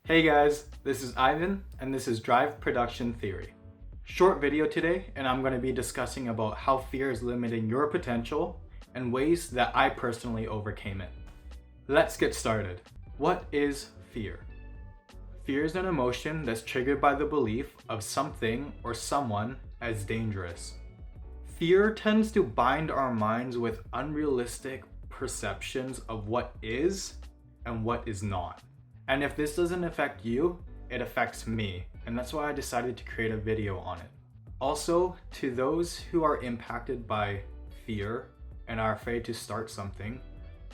Hey guys, this is Ivan and this is Drive Production Theory. Short video today, and I'm going to be discussing about how fear is limiting your potential and ways that I personally overcame it. Let's get started. What is fear? Fear is an emotion that's triggered by the belief of something or someone as dangerous. Fear tends to bind our minds with unrealistic perceptions of what is and what is not. And if this doesn't affect you, it affects me, and that's why I decided to create a video on it. Also, to those who are impacted by fear and are afraid to start something,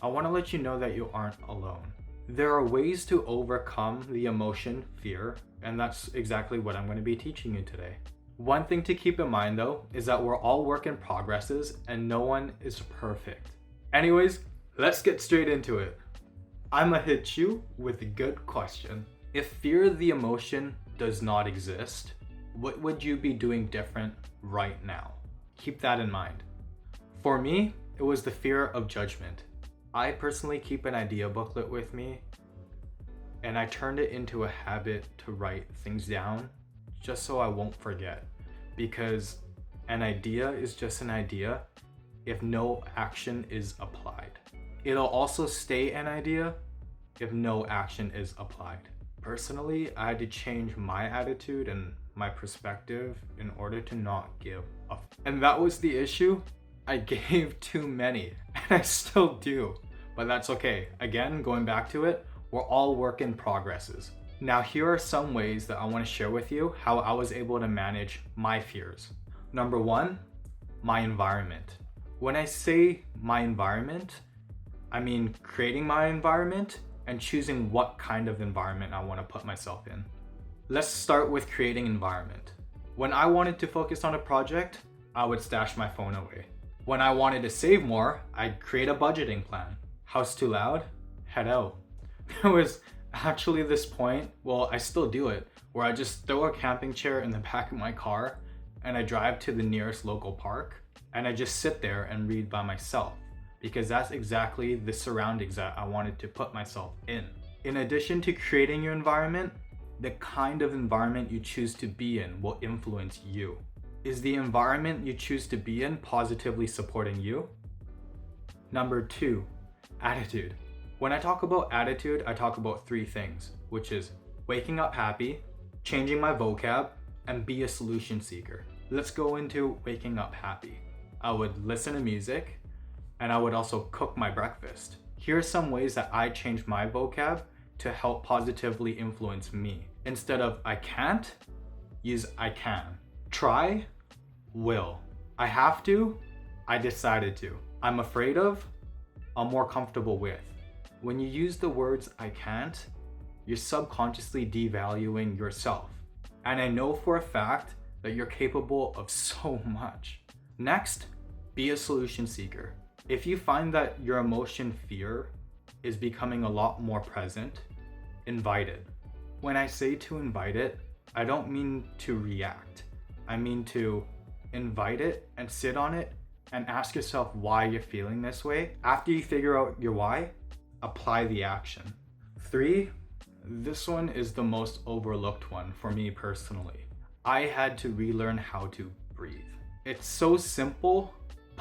I want to let you know that you aren't alone. There are ways to overcome the emotion fear, and that's exactly what I'm going to be teaching you today. One thing to keep in mind though is that we're all work in progresses and no one is perfect. Anyways, let's get straight into it. I'ma hit you with a good question. If fear, the emotion, does not exist, what would you be doing different right now? Keep that in mind. For me, it was the fear of judgment. I personally keep an idea booklet with me, and I turned it into a habit to write things down just so I won't forget. Because an idea is just an idea if no action is applied. It'll also stay an idea if no action is applied. Personally, I had to change my attitude and my perspective in order to not give up. And that was the issue. I gave too many, and I still do, but that's okay. Again, going back to it, we're all work in progresses. Now, here are some ways that I want to share with you how I was able to manage my fears. Number one, my environment. When I say my environment, I mean creating my environment and choosing what kind of environment I want to put myself in. Let's start with creating environment. When I wanted to focus on a project, I would stash my phone away. When I wanted to save more, I'd create a budgeting plan. House too loud? Head out. There was actually this point, well, I still do it, where I just throw a camping chair in the back of my car and I drive to the nearest local park and I just sit there and read by myself, because that's exactly the surroundings that I wanted to put myself in. In addition to creating your environment, the kind of environment you choose to be in will influence you. Is the environment you choose to be in positively supporting you? Number two, attitude. When I talk about attitude, I talk about three things, which is waking up happy, changing my vocab, and be a solution seeker. Let's go into waking up happy. I would listen to music, and I would also cook my breakfast. Here are some ways that I changed my vocab to help positively influence me. Instead of I can't, use I can. Try, will. I have to, I decided to. I'm afraid of, I'm more comfortable with. When you use the words I can't, you're subconsciously devaluing yourself. And I know for a fact that you're capable of so much. Next, be a solution seeker. If you find that your emotion fear is becoming a lot more present, invite it. When I say to invite it, I don't mean to react. I mean to invite it and sit on it and ask yourself why you're feeling this way. After you figure out your why, apply the action. 3, this one is the most overlooked one for me personally. I had to relearn how to breathe. It's so simple,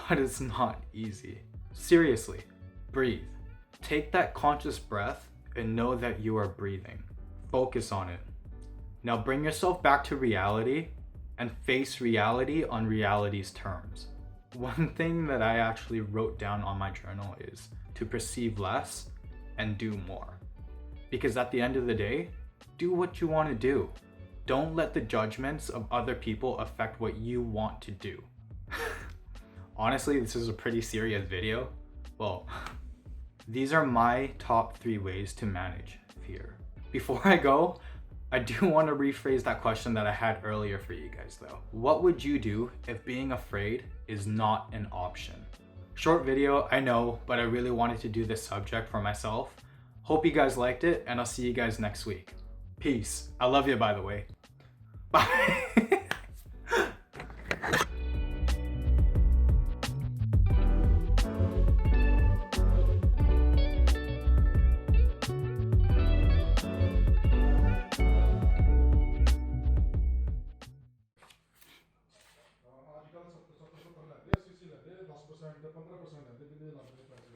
but it's not easy. Seriously, breathe. Take that conscious breath and know that you are breathing. Focus on it. Now bring yourself back to reality and face reality on reality's terms. One thing that I actually wrote down on my journal is to perceive less and do more. Because at the end of the day, do what you want to do. Don't let the judgments of other people affect what you want to do. Honestly, this is a pretty serious video. Well, these are my top 3 ways to manage fear. Before I go, I do want to rephrase that question that I had earlier for you guys though. What would you do if being afraid is not an option? Short video, I know, but I really wanted to do this subject for myself. Hope you guys liked it, and I'll see you guys next week. Peace. I love you, by the way. Bye. 15% ਹੈ ਤੇ ਕਿੰਨੇ ਲੱਗਦੇ ਪੈਸੇ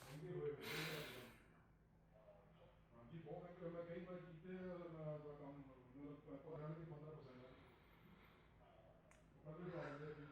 ਮਹਿੰਗੇ ਹੋਏ ਹਾਂਜੀ ਬਹੁਤ ਮਹਿੰਗੇ ਮੈਂ ਕਈ ਵਾਰ ਕੀਤੇ ਕੰਮ ਮਤਲਬ ਪੜਾਣ ਦੀ 15% ਹੈ ਪਹਿਲੇ ਲੱਗਦੇ